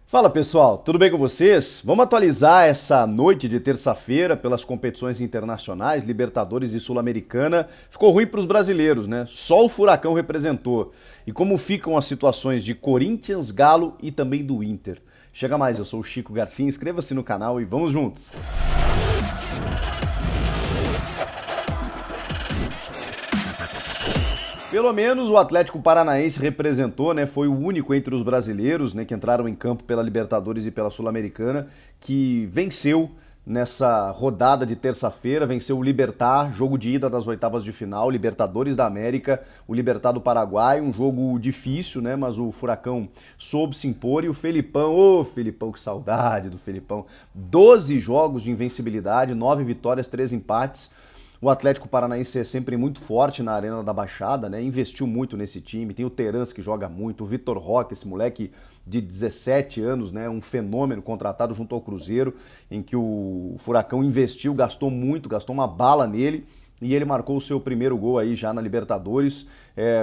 Fala pessoal, tudo bem com vocês? Vamos atualizar essa noite de terça-feira pelas competições internacionais, Libertadores e Sul-Americana. Ficou ruim para os brasileiros, né? Só o Furacão representou. E como ficam as situações de Corinthians, Galo e também do Inter? Chega mais, eu sou o Chico Garcia, inscreva-se no canal e vamos juntos! Pelo menos o Atlético Paranaense representou, né? Foi o único entre os brasileiros, né, que entraram em campo pela Libertadores e pela Sul-Americana, que venceu nessa rodada de terça-feira, venceu o Libertad, jogo de ida das oitavas de final, Libertadores da América, o Libertad do Paraguai, um jogo difícil, né? Mas o Furacão soube se impor e o Felipão, ô Felipão, que saudade do Felipão, 12 jogos de invencibilidade, 9 vitórias, 3 empates. O Atlético Paranaense é sempre muito forte na Arena da Baixada, né? Investiu muito nesse time. Tem o Terans que joga muito, o Vitor Roque, esse moleque de 17 anos, né? Um fenômeno contratado junto ao Cruzeiro, em que o Furacão investiu, gastou muito, gastou uma bala nele. E ele marcou o seu primeiro gol aí já na Libertadores,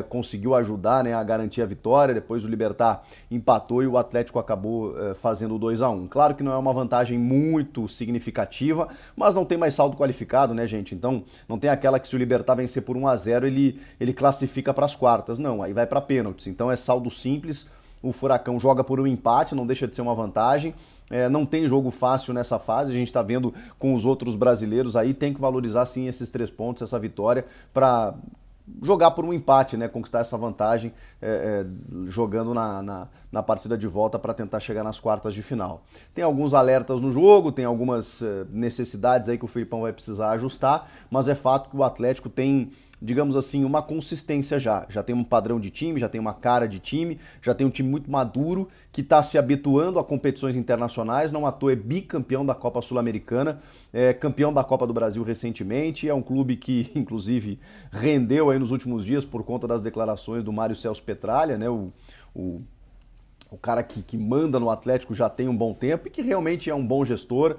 conseguiu ajudar, né, a garantir a vitória, depois o Libertad empatou e o Atlético acabou fazendo o 2-1. Claro que não é uma vantagem muito significativa, mas não tem mais saldo qualificado, né, gente? Então não tem aquela que se o Libertad vencer por 1-0 ele classifica para as quartas, não, aí vai para pênaltis. Então é saldo simples. O Furacão joga por um empate, não deixa de ser uma vantagem. Não tem jogo fácil nessa fase, a gente está vendo com os outros brasileiros aí, tem que valorizar sim esses 3 pontos, essa vitória, para jogar por um empate, né? Conquistar essa vantagem jogando na partida de volta para tentar chegar nas quartas de final. Tem alguns alertas no jogo, tem algumas necessidades aí que o Filipão vai precisar ajustar, mas é fato que o Atlético tem, digamos assim, uma consistência já tem um padrão de time, já tem uma cara de time, já tem um time muito maduro que está se habituando a competições internacionais, não à toa é bicampeão da Copa Sul-Americana, campeão da Copa do Brasil recentemente, é um clube que inclusive rendeu aí nos últimos dias por conta das declarações do Mário Celso Petralha, né, o cara que manda no Atlético já tem um bom tempo e que realmente é um bom gestor,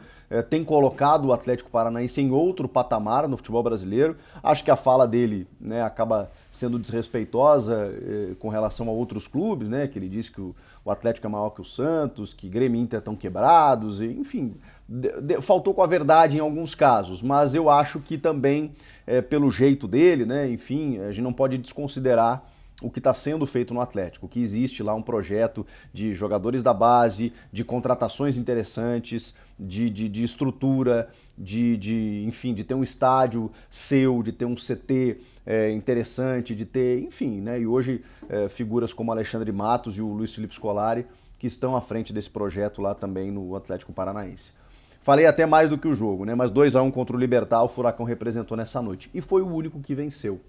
tem colocado o Atlético Paranaense em outro patamar no futebol brasileiro. Acho que a fala dele, né, acaba sendo desrespeitosa com relação a outros clubes, né, que ele disse que o Atlético é maior que o Santos, que Grêmio e Inter estão quebrados, e, enfim, faltou com a verdade em alguns casos, mas eu acho que também, pelo jeito dele, né, enfim, a gente não pode desconsiderar o que está sendo feito no Atlético, que existe lá um projeto de jogadores da base, de contratações interessantes, de estrutura, enfim, de ter um estádio seu, de ter um CT interessante, de ter, enfim, né? E hoje figuras como Alexandre Matos e o Luiz Felipe Scolari que estão à frente desse projeto lá também no Atlético Paranaense. Falei até mais do que o jogo, né? Mas 2-1 contra o Libertad, o Furacão representou nessa noite. E foi o único que venceu.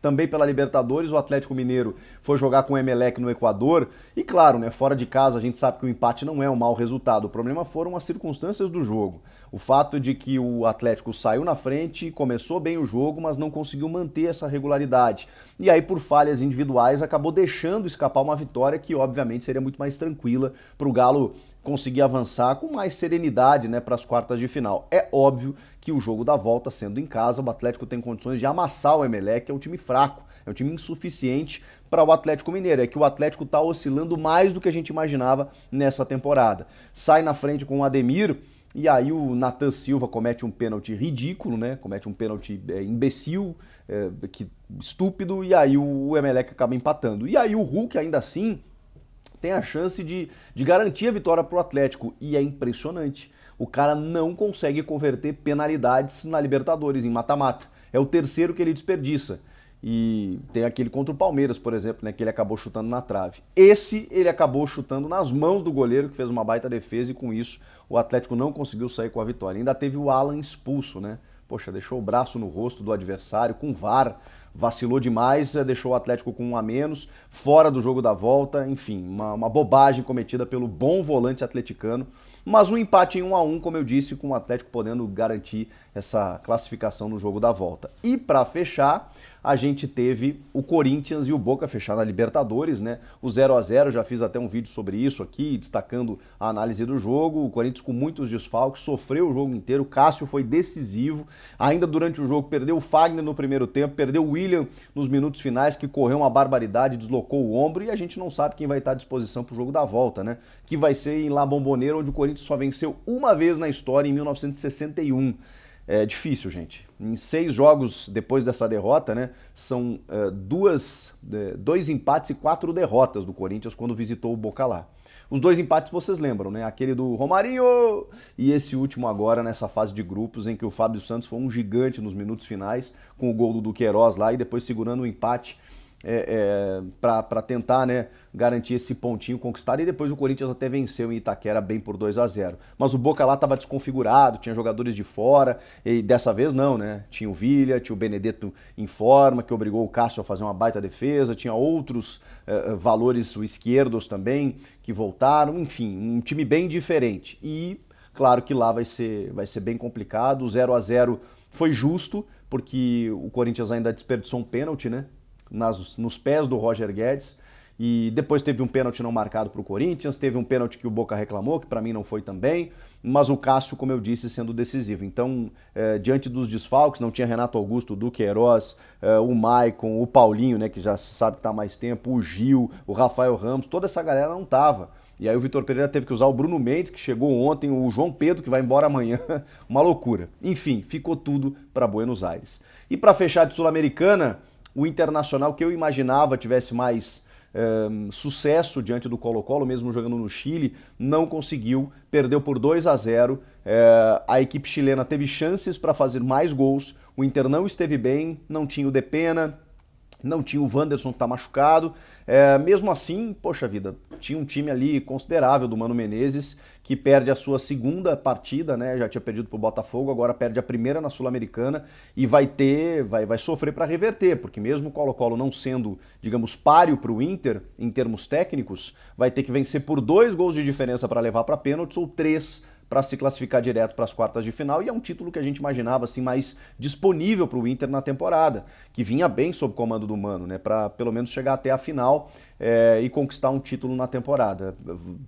Também pela Libertadores, o Atlético Mineiro foi jogar com o Emelec no Equador. E claro, né, fora de casa a gente sabe que o empate não é um mau resultado. O problema foram as circunstâncias do jogo. O fato de que o Atlético saiu na frente, começou bem o jogo, mas não conseguiu manter essa regularidade. E aí, por falhas individuais, acabou deixando escapar uma vitória que, obviamente, seria muito mais tranquila para o Galo conseguir avançar com mais serenidade, né, para as quartas de final. É óbvio que o jogo da volta, sendo em casa, o Atlético tem condições de amassar o Emelec, que é um time fraco, é um time insuficiente para o Atlético Mineiro. É que o Atlético está oscilando mais do que a gente imaginava nessa temporada. Sai na frente com o Ademir, e aí o Nathan Silva comete um pênalti ridículo, né? Comete um pênalti imbecil, estúpido, e aí o Emelec acaba empatando. E aí o Hulk, ainda assim, tem a chance de garantir a vitória para o Atlético. E é impressionante. O cara não consegue converter penalidades na Libertadores, em mata-mata. É o terceiro que ele desperdiça. E tem aquele contra o Palmeiras, por exemplo, né, que ele acabou chutando na trave. Esse ele acabou chutando nas mãos do goleiro, que fez uma baita defesa, e com isso o Atlético não conseguiu sair com a vitória. Ainda teve o Alan expulso, né? Poxa, deixou o braço no rosto do adversário, com VAR, vacilou demais, deixou o Atlético com 1 a menos, fora do jogo da volta, enfim, uma bobagem cometida pelo bom volante atleticano, mas um empate em 1-1, como eu disse, com o Atlético podendo garantir essa classificação no jogo da volta. E para fechar, a gente teve o Corinthians e o Boca fechar na Libertadores, né? O 0-0, já fiz até um vídeo sobre isso aqui, destacando a análise do jogo. O Corinthians com muitos desfalques, sofreu o jogo inteiro, o Cássio foi decisivo, ainda durante o jogo perdeu o Fagner no primeiro tempo, perdeu o William nos minutos finais, que correu uma barbaridade, deslocou o ombro, e a gente não sabe quem vai estar à disposição para o jogo da volta, né? Que vai ser em La Bombonera, onde o Corinthians só venceu uma vez na história, em 1961. É difícil, gente. Em 6 jogos depois dessa derrota, né, são dois empates e 4 derrotas do Corinthians quando visitou o Boca lá. Os 2 empates vocês lembram, né? Aquele do Romarinho e esse último agora nessa fase de grupos em que o Fábio Santos foi um gigante nos minutos finais com o gol do Duqueiroz lá e depois segurando o empate para tentar, né, garantir esse pontinho conquistado, e depois o Corinthians até venceu em Itaquera bem por 2-0. Mas o Boca lá estava desconfigurado, tinha jogadores de fora, e dessa vez não, né? Tinha o Villa, tinha o Benedetto em forma, que obrigou o Cássio a fazer uma baita defesa, tinha outros valores esquerdos também, que voltaram, enfim, um time bem diferente. E claro que lá vai ser bem complicado, o 0-0 foi justo, porque o Corinthians ainda desperdiçou um pênalti, né? Nos pés do Roger Guedes, e depois teve um pênalti não marcado para o Corinthians, teve um pênalti que o Boca reclamou, que para mim não foi também, mas o Cássio, como eu disse, sendo decisivo. Então, diante dos desfalques, não tinha Renato Augusto, o Duqueiroz, o Maicon, o Paulinho, né, que já se sabe que está há mais tempo, o Gil, o Rafael Ramos, toda essa galera não estava. E aí o Vitor Pereira teve que usar o Bruno Mendes, que chegou ontem, o João Pedro, que vai embora amanhã, uma loucura. Enfim, ficou tudo para Buenos Aires. E para fechar de Sul-Americana, o Internacional, que eu imaginava tivesse mais sucesso diante do Colo-Colo, mesmo jogando no Chile, não conseguiu, perdeu por 2-0. A equipe chilena teve chances para fazer mais gols, o Inter não esteve bem, não tinha o Depena, não tinha o Wanderson, que está machucado. Mesmo assim, poxa vida, tinha um time ali considerável do Mano Menezes, que perde a sua segunda partida, né? Já tinha perdido para o Botafogo, agora perde a primeira na Sul-Americana e vai sofrer para reverter, porque mesmo o Colo-Colo não sendo, digamos, páreo para o Inter, em termos técnicos, vai ter que vencer por 2 gols de diferença para levar para pênaltis ou 3 para se classificar direto para as quartas de final, e é um título que a gente imaginava assim mais disponível para o Inter na temporada, que vinha bem sob comando do Mano, né, para pelo menos chegar até a final e conquistar um título na temporada.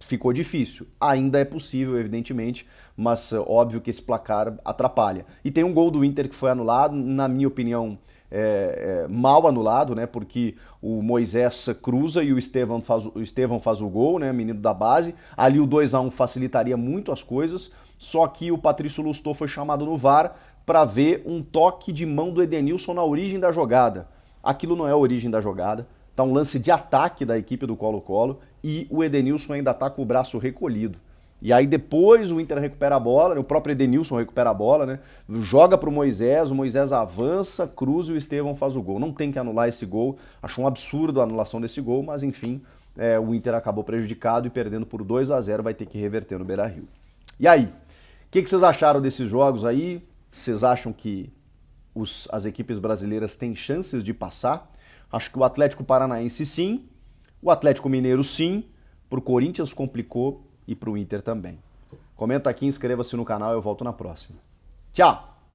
Ficou difícil, ainda é possível, evidentemente, mas óbvio que esse placar atrapalha. E tem um gol do Inter que foi anulado, na minha opinião, mal anulado, né? Porque o Moisés cruza e o Estevão faz o gol, né? Menino da base. Ali o 2-1 facilitaria muito as coisas, só que o Patrício Lustô foi chamado no VAR para ver um toque de mão do Edenilson na origem da jogada. Aquilo não é a origem da jogada, tá um lance de ataque da equipe do Colo-Colo e o Edenilson ainda tá com o braço recolhido. E aí depois o Inter recupera a bola, o próprio Edenilson recupera a bola, né? Joga pro Moisés, o Moisés avança, cruza e o Estevão faz o gol. Não tem que anular esse gol, acho um absurdo a anulação desse gol, mas enfim, o Inter acabou prejudicado e perdendo por 2-0, vai ter que reverter no Beira-Rio. E aí, o que vocês acharam desses jogos aí? Vocês acham que as equipes brasileiras têm chances de passar? Acho que o Atlético Paranaense sim, o Atlético Mineiro sim, pro Corinthians complicou, e para o Inter também. Comenta aqui, inscreva-se no canal, eu volto na próxima. Tchau!